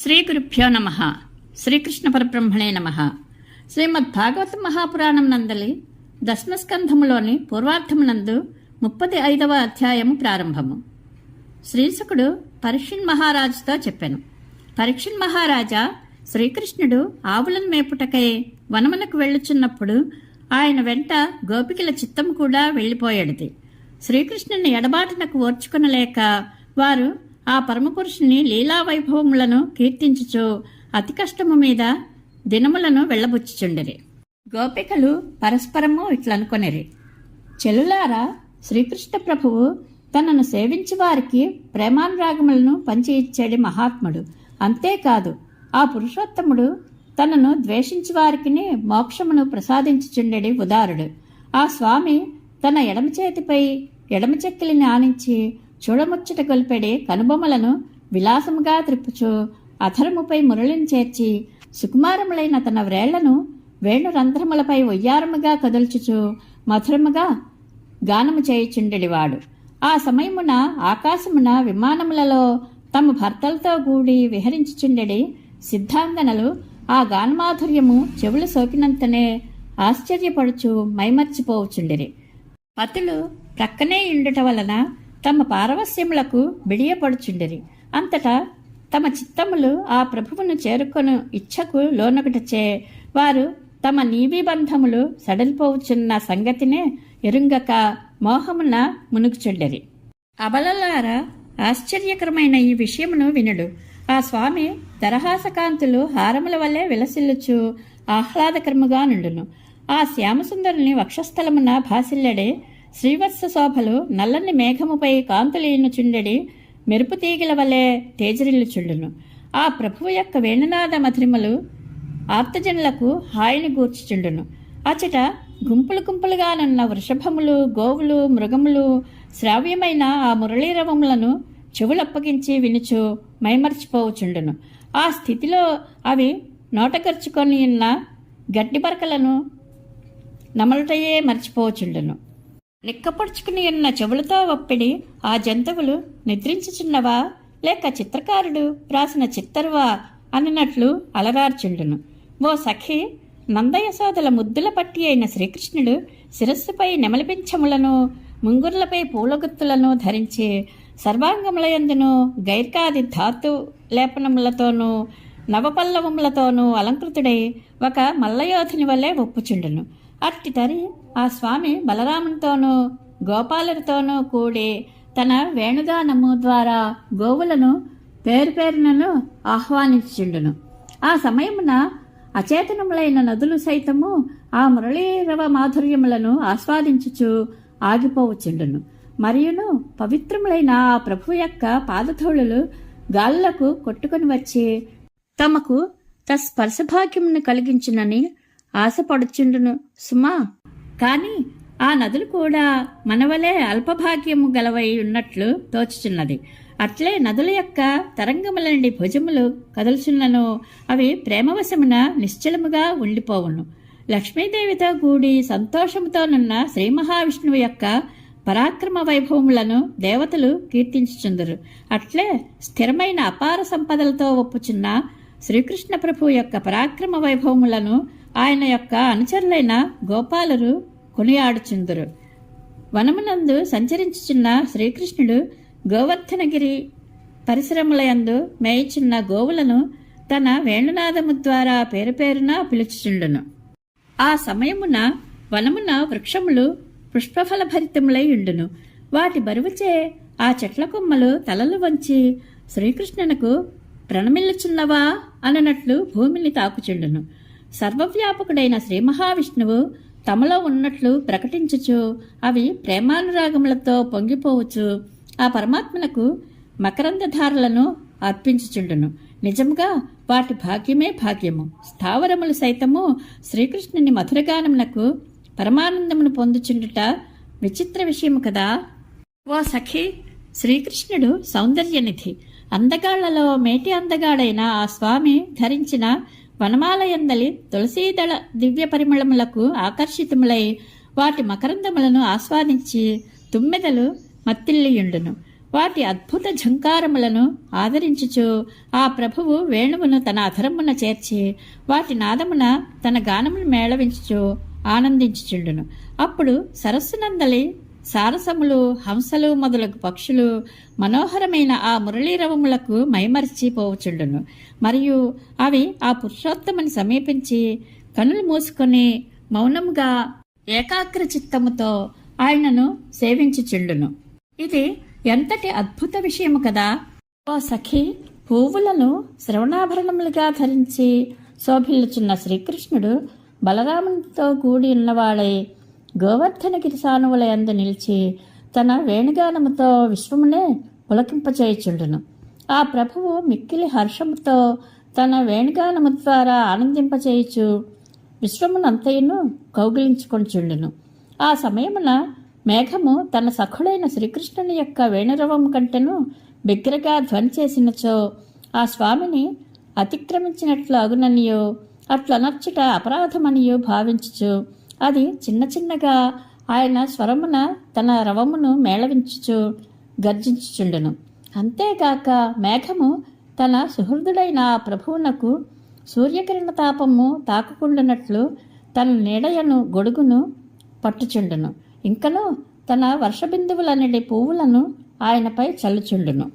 శ్రీ గురుభ్యో నమః. శ్రీకృష్ణ పరబ్రహ్మణే నమః. శ్రీమద్భాగవత మహాపురాణం నందలి దశమస్కంధములోని పూర్వార్థమునందు 35వ అధ్యాయము ప్రారంభము. శ్రీశుకుడు పరీక్షిన్ మహారాజుతో చెప్పెను. పరీక్షిన్ మహారాజా, శ్రీకృష్ణుడు ఆవులను మేపుటకై వనమునకు వెళ్ళుచున్నప్పుడు ఆయన వెంట గోపికల చిత్తం కూడా వెళ్ళిపోయేది. శ్రీకృష్ణుని ఎడబాటునకు ఓర్చుకొనలేక వారు ఆ పరమపురుషుని లీలా వైభవములను కీర్తించుచు అతి కష్టము మీద దినములను వెళ్లబుచ్చుచుండిరి. గోపికలు పరస్పరము ఇట్లనుకొనిరి, చెలులారా, శ్రీకృష్ణ ప్రభువు తనను సేవించి వారికి ప్రేమానురాగములను పంచి ఇచ్చేడి మహాత్ముడు. అంతేకాదు, ఆ పురుషోత్తముడు తనను ద్వేషించి వారికి మోక్షమును ప్రసాదించుచుండెడి ఉదారుడు. ఆ స్వామి తన ఎడమ చేతిపై ఎడమ చెక్కిలిని ఆనించి చూడముచ్చట గొలిపెడి కనుబొమ్మలను విలాసముగా త్రిప్పుచు అధరముపై మురళిని చేర్చి సుకుమారములైన తన వ్రేళ్లను వేణురంధ్రములపై ఒయ్యారముగా కదుల్చుచు మధురముగా గానము చేయుచుండెడివాడు. ఆ సమయమున ఆకాశమున విమానములలో తమ భర్తలతో కూడి విహరించుచుండెడి సిద్ధాంగనలు ఆ గానమాధుర్యము చెవులు సోకినంతనే ఆశ్చర్యపడుచు మైమర్చిపోవుచుండిరి. పతులు ప్రక్కనే ఇండుట వలన తమ పారవస్యములకు బిడియపడుచుండిరి. అంతటా తమ చిత్తములు ఆ ప్రభువును చేరుకొను ఇచ్ఛకు లోనొకటచే వారు తమ నీవిబంధములు సడలిపోవచ్చున్న సంగతినే ఎరుంగక మోహమున మునుగుచుండిరి. అబలలారా, ఆశ్చర్యకరమైన ఈ విషయమును వినుడు. ఆ స్వామి దరహాసకాంతులు హారముల వల్లే విలసిల్లుచు ఆహ్లాదకరముగా నుండును. ఆ శ్యామసుందరుని వక్షస్థలమున భాసిల్లెడే శ్రీవత్స శోభలు నల్లని మేఘముపై కాంతులీనుచుండెడి మెరుపు తీగల వలె తేజరిల్లుచుండును. ఆ ప్రభువు యొక్క వేణునాద మధురిమలు ఆర్తజనులకు హాయిని గూర్చుచుండును. అచట గుంపులు గుంపులుగానున్న వృషభములు, గోవులు, మృగములు శ్రావ్యమైన ఆ మురళీరవములను చెవులప్పగించి వినుచు మైమర్చిపోవుచుండును. ఆ స్థితిలో అవి నోటగర్చుకొని ఉన్న గడ్డి పరకలను నమలటయే మర్చిపోవచుండును. నిక్కపడుచుకుని ఉన్న చెవులతో ఒప్పిడి ఆ జంతువులు నిద్రించుచున్నవా లేక చిత్రకారుడు రాసిన చిత్తరువా అన్నట్లు అలరార్చుండును. ఓ సఖి, నందయశోదల ముద్దుల పట్టి అయిన శ్రీకృష్ణుడు శిరస్సుపై నెమలిపించములను ముంగుర్లపై పూలగుత్తులను ధరించి సర్వాంగములయందును గైర్కాది ధాతు లేపనములతోనూ నవపల్లవములతోనూ అలంకృతుడై ఒక మల్లయోధుని వల్లే ఒప్పుచుండును. అట్టి తరి ఆ స్వామి బలరామునితోనూ గోపాలుడితోనూ కూడి తన వేణుగానము ద్వారా గోవులను పేరునను ఆహ్వానించుండును. ఆ సమయమున అచేతనములైన నదులు సైతము ఆ మురళీరవ మాధుర్యములను ఆస్వాదించుచు ఆగిపోవచుండును. మరియును పవిత్రములైన ఆ ప్రభు యొక్క పాదధూళులు గాలులకు కొట్టుకుని వచ్చి తమకు స్పర్శభాగ్యమును కలిగించునని ఆశపడుచుండును సుమా. కాని ఆ నదులు కూడా మనవలే అల్పభాగ్యము గలవై ఉన్నట్లు తోచుచున్నది. అట్లే నదుల యొక్క తరంగములండి భుజములు కదులుచున్నను అవి ప్రేమవశమున నిశ్చలముగా ఉండిపోవును. లక్ష్మీదేవితో కూడి సంతోషముతోనున్న శ్రీ మహావిష్ణువు యొక్క పరాక్రమ వైభవములను దేవతలు కీర్తించుచుందరు. అట్లే స్థిరమైన అపార సంపదలతో ఒప్పుచున్న శ్రీకృష్ణ ప్రభు యొక్క పరాక్రమ వైభవములను ఆయన యొక్క అనుచరులైన గోపాలురు కొనియాడుచుందురు. వనమునందు సంచరించుచున్న శ్రీకృష్ణుడు గోవర్ధనగిరి పరిసరములయందు మేయిచున్న గోవులను తన వేణునాదము ద్వారా పేరున పిలుచుచుండును. ఆ సమయమున వనమున వృక్షములు పుష్పఫల భరితములై ఉండును. వాటి బరువుచే ఆ చెట్ల కొమ్మలు తలలు వంచి శ్రీకృష్ణునకు ప్రణమిల్లుచున్నవా అననట్లు భూమిని తాకుచుండును. సర్వవ్యాపకుడైన శ్రీ మహావిష్ణువు తమలో ఉన్నట్లు ప్రకటించుచు అవి ప్రేమానురాగములతో పొంగిపోవచ్చు ఆ పరమాత్మనకు మకరందధారలను అర్పించుచుండును. నిజముగా వాటి భాగ్యమే భాగ్యము. స్థావరములు సైతము శ్రీకృష్ణుని మధురగానమునకు పరమానందమును పొందుచుండుట విచిత్ర విషయము కదా. ఓ సఖి, శ్రీకృష్ణుడు సౌందర్యనిధి. అందగాళ్లలో మేటి అందగాడైన ఆ స్వామి ధరించిన వనమాలయందలి తులసీదళ దివ్య పరిమళములకు ఆకర్షితములై వాటి మకరందములను ఆస్వాదించి తుమ్మెదలు మత్తిల్లియుండును. వాటి అద్భుత ఝంకారములను ఆదరించుచు ఆ ప్రభువు వేణువును తన అధరమున చేర్చి వాటి నాదమున తన గానమును మేళవించుచు ఆనందించుచుండును. అప్పుడు సరస్సునందలి సారసములు, హంసలు మొదలగు పక్షులు మనోహరమైన ఆ మురళీరవములకు మైమరిచిపోవచుండును. మరియు అవి ఆ పురుషోత్తముని సమీపించి కనులు మూసుకొని మౌనముగా ఏకాగ్ర చిత్తముతో ఆయనను సేవించుచుండును. ఇది ఎంతటి అద్భుత విషయము కదా! ఓ సఖి, పువ్వులను శ్రవణాభరణములుగా ధరించి శోభిల్లుచున్న శ్రీకృష్ణుడు బలరామునితో కూడి ఉన్నవాడై గోవర్ధనగిరి సానువుల యందు నిలిచి తన వేణుగానముతో విశ్వమునే పులకింపచేయుచుండును. ఆ ప్రభువు మిక్కిలి హర్షముతో తన వేణుగానము ద్వారా ఆనందింపచేయుచు విశ్వమునంతయును కౌగిలించుకొనిచుండును. ఆ సమయమున మేఘము తన సఖుడైన శ్రీకృష్ణుని యొక్క వేణురవము కంటెను బిగ్గరగా ధ్వని చేసినచో ఆ స్వామిని అతిక్రమించినట్లు అగుననియో అట్లనర్చుట అపరాధమనియో భావించుచు అది చిన్న చిన్నగా ఆయన స్వరమున తన రవమును మేళవించుచు గర్జించుచుండును. అంతేగాక మేఘము తన సుహృదుడైన ఆ ప్రభువునకు సూర్యకిరణ తాపము తాకుకుండునట్లు తన నీడయను గొడుగును పట్టుచుండును. ఇంకను తన వర్షబిందువులనడి పువ్వులను ఆయనపై చల్లుచుండును.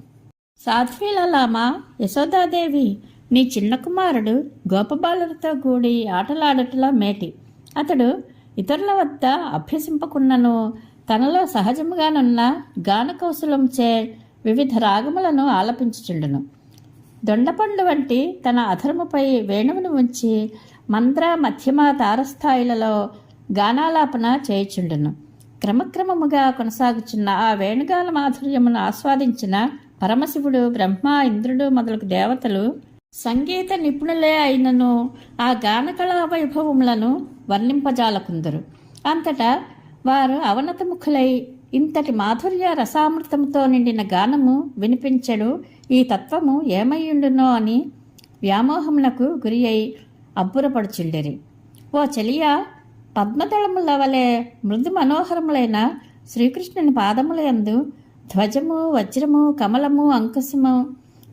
సాధ్వీలలామా, యశోదాదేవి, నీ చిన్న కుమారుడు గోపబాలులతో కూడి ఆటలాడటలా మేటి. అతడు ఇతరుల వద్ద అభ్యసింపకున్నను తనలో సహజముగానున్న గాన కౌశలంచే వివిధ రాగములను ఆలపించుచుండును. దొండపండు వంటి తన అధరముపై వేణువును ఉంచి మంద్ర, మధ్యమ, తారస్థాయిలలో గానాలాపన చేయుచుండును. క్రమక్రమముగా కొనసాగుచున్న ఆ వేణుగాన మాధుర్యమును ఆస్వాదించిన పరమశివుడు, బ్రహ్మ, ఇంద్రుడు మొదలగు దేవతలు సంగీత నిపుణులే అయినను ఆ గానకళా వైభవములను వర్ణింపజాలకుందరు. అంతటా వారు అవనతముఖులై ఇంతటి మాధుర్య రసామృతముతో నిండిన గానము వినిపించడు ఈ తత్వము ఏమయ్యుండునో అని వ్యామోహమునకు గురి అయి అబ్బురపడుచుండిరి. ఓ చెలియా, పద్మదళముల వలె మృదు మనోహరములైన శ్రీకృష్ణుని పాదములందు ధ్వజము, వజ్రము, కమలము, అంకుశము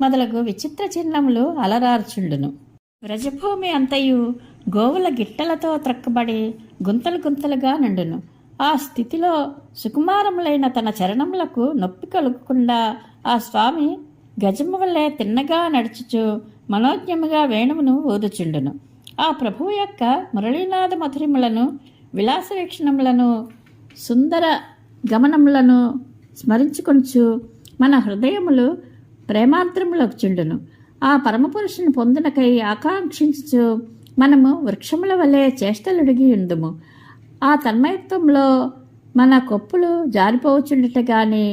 మొదలగు విచిత్ర చిహ్నములు అలరార్చుండును. వ్రజభూమి అంతయు గోవుల గిట్టలతో త్రక్కబడి గుంతలు గుంతలుగా నిండును. ఆ స్థితిలో సుకుమారములైన తన చరణములకు నొప్పి కలుగకుండా ఆ స్వామి గజము వల్లే తిన్నగా నడుచుచు మనోజ్ఞముగా వేణువును ఊదుచుండును. ఆ ప్రభువు యొక్క మురళీనాథ మధురిములను, విలాస వీక్షణములను, సుందర గమనములను స్మరించుకొనుచు మన హృదయములు ప్రేమార్ద్రములొచ్చుండును. ఆ పరమపురుషుని పొందునకై ఆకాంక్షించుచు మనము వృక్షముల వలె చేష్టలుడిగి ఉందుము. ఆ తన్మయత్వంలో మన కొప్పులు జారిపోవచుండట గాని,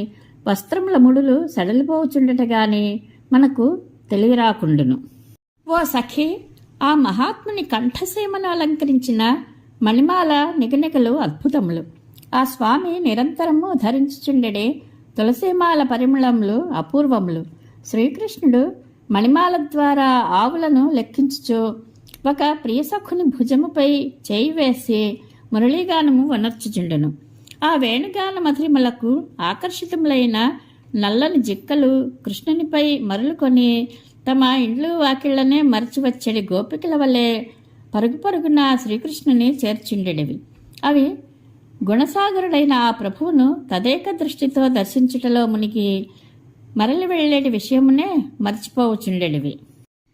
వస్త్రముల ముడులు సడలిపోవచుండట గాని మనకు తెలియరాకుండును. ఓ సఖి, ఆ మహాత్ముని కంఠసీమను అలంకరించిన మణిమాల నిగనిగలు అద్భుతములు. ఆ స్వామి నిరంతరము ధరించుచుండెడే తులసీమాల పరిమళములు అపూర్వములు. శ్రీకృష్ణుడు మణిమాల ద్వారా ఆవులను లెక్కించుచు ఒక ప్రియసఖుని భుజముపై చేయి వేసి మురళీగానము వనర్చుచుండెను. ఆ వేణుగాన మధురిమలకు ఆకర్షితములైన నల్లని జిక్కలు కృష్ణునిపై మరులుకొని తమ ఇండ్లు వాకిళ్లనే మరచివచ్చడి గోపికల వలె పరుగు పరుగున శ్రీకృష్ణుని చేర్చుండెడివి. అవి గుణసాగరుడైన ఆ ప్రభువును తదేక దృష్టితో దర్శించుటలో మునిగి మరలి వెళ్ళేటి విషయమునే మర్చిపోవచుండెడివి.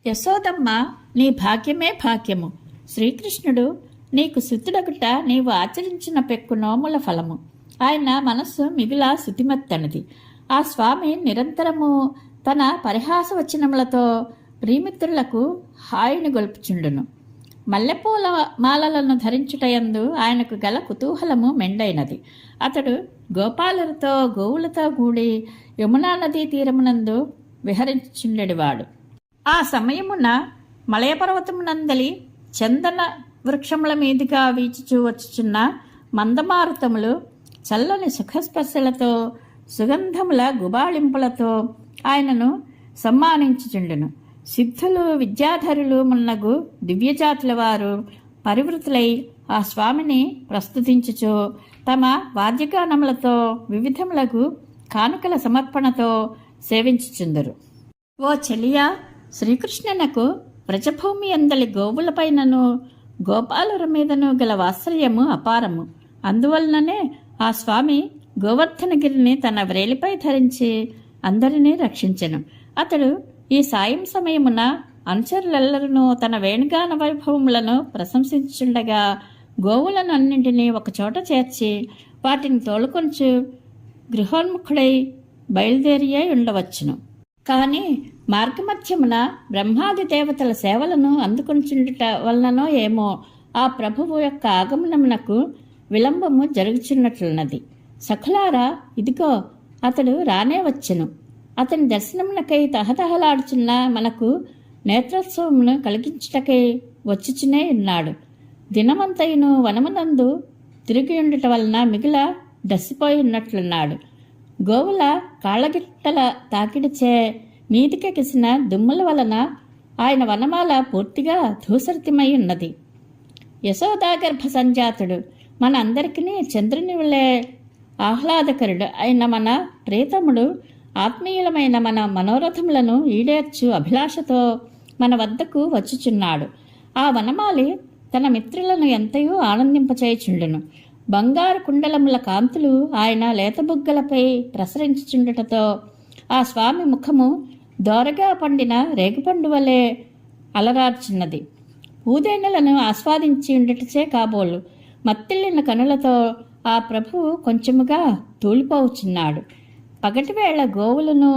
యశోదమ్మ, నీ భాగ్యమే భాగ్యము. శ్రీకృష్ణుడు నీకు శుద్ధుడగుట నీవు ఆచరించిన పెక్కు నోముల ఫలము. ఆయన మనస్సు మిగుల శుతిమత్తనది. ఆ స్వామి నిరంతరము తన పరిహాస వచనములతో ప్రియమిత్రులకు హాయిని గొల్పుచుండును. మల్లెపూల మాలలను ధరించుటయందు ఆయనకు గల కుతూహలము మెండైనది. అతడు గోపాలులతో గోవులతో కూడి యమునా నదీ తీరమునందు విహరించుచుండెడివాడు. ఆ సమయమున మలయపర్వతమునందలి చందన వృక్షముల మీదుగా వీచుచూ వచ్చుచున్న మందమారుతములు చల్లని సుఖస్పర్శలతో సుగంధముల గుబాళింపులతో ఆయనను సమ్మానించుచుండును. సిద్ధులు, విద్యాధరులు మున్నగు దివ్యజాతుల వారు పరివృతులై ఆ స్వామిని ప్రస్తుతించుచు తమ వాద్యగానములతో వివిధములకు కానుకల సమర్పణతో సేవించుచుందురు. ఓ చెలియా, శ్రీకృష్ణునకు వ్రజభూమి అందలి గోవులపైనను గోపాలుర మీదను గల వాత్సల్యము అపారము. అందువలననే ఆ స్వామి గోవర్ధనగిరిని తన వ్రేలిపై ధరించి అందరినీ రక్షించెను. అతడు ఈ సాయం సమయమున అనుచరులెల్లరూ తన వేణుగాన వైభవములను ప్రశంసించుండగా గోవులను అన్నింటినీ ఒకచోట చేర్చి వాటిని తోలుకొంచు గృహోన్ముఖుడై బయలుదేరియే ఉండవచ్చును. కాని మార్గమధ్యమున బ్రహ్మాది దేవతల సేవలను అందుకొంచుండుట వలననో ఏమో ఆ ప్రభువు యొక్క ఆగమనమునకు విలంబము జరుగుచున్నట్లున్నది. సఖులారా, ఇదిగో అతడు రానే వచ్చెను. అతని దర్శనమునకై తహతహలాడుచున్న మనకు నేత్రోత్సవమును కలిగించుటకై వచ్చుచునే ఉన్నాడు. దినమంతయును వనమునందు తిరిగియుండుట వలన మిగుల దసిపోయి ఉన్నట్లున్నాడు. గోవుల కాళ్ళగిట్టల తాకిడిచే మీదికెకిసిన దుమ్ముల వలన ఆయన వనమాల పూర్తిగా ధూసరితమై ఉన్నది. యశోదాగర్భ సంజాతుడు మన అందరికీ చంద్రుని వలె ఆహ్లాదకరుడు అయిన మన ప్రీతముడు ఆత్మీయులమైన మన మనోరథములను ఈడేర్చు అభిలాషతో మన వద్దకు వచ్చుచున్నాడు. ఆ వనమాలి తన మిత్రులను ఎంతయో ఆనందింపచేయుచుండును. బంగారు కుండలముల కాంతులు ఆయన లేతబుగ్గలపై ప్రసరించుచుండుటతో ఆ స్వామి ముఖము దోరగా పండిన రేగుపండు వలె అలరార్చున్నది. పూదేనెలను ఆస్వాదించి ఉండుటచే కాబోలు మత్తిల్లిన కనులతో ఆ ప్రభువు కొంచెముగా తూలిపోవుచున్నాడు. పగటివేళ గోవులను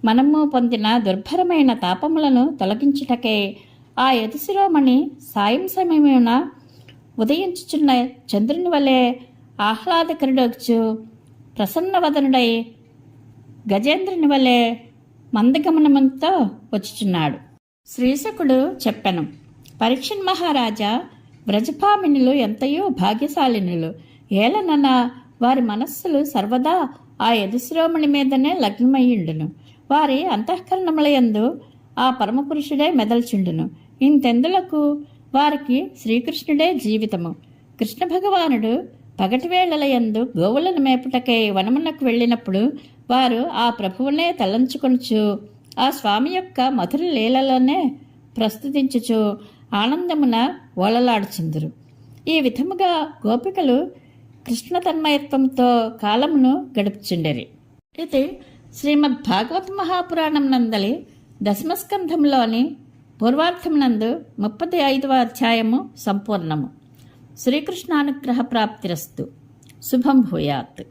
మనము పొందిన దుర్భరమైన తాపములను తొలగించుటకే ఆ యతిశిరోమణి సాయం సమయమున ఉదయించుచున్న చంద్రుని వలె ఆహ్లాదకరుడొచ్చు ప్రసన్నవదనుడై గజేంద్రుని వలె మందగమనముతో వచ్చుచున్నాడు. శ్రీశకుడు చెప్పెను, పరీక్షణ్ మహారాజా, వ్రజపామినులు ఎంతయో భాగ్యశాలినులు. ఏలనన వారి మనస్సులు సర్వదా ఆ యదుశ్రోమణి మీదనే లగ్నమయ్యుండును. వారి అంతఃకరణములయందు ఆ పరమపురుషుడే మెదల్చుండును. ఇంతెందులకు వారికి శ్రీకృష్ణుడే జీవితము. కృష్ణ భగవానుడు పగటివేళలయందు గోవులను మేపుటకై వనమునకు వెళ్ళినప్పుడు వారు ఆ ప్రభువునే తలంచుకొనుచు ఆ స్వామి యొక్క మధుర లీలలోనే ప్రస్తుతించుచు ఆనందమున ఓలలాడుచుందురు. ఈ విధముగా గోపికలు కృష్ణ తన్మయత్వంతో కాలమును గడుపుచుండెరి. ఇది శ్రీమద్ భాగవత మహాపురాణం నందలి దశమస్కంధంలోని పూర్వార్థమునందు 35వ అధ్యాయము సంపూర్ణము. శ్రీకృష్ణానుగ్రహ ప్రాప్తిరస్తు. శుభం భూయాత్.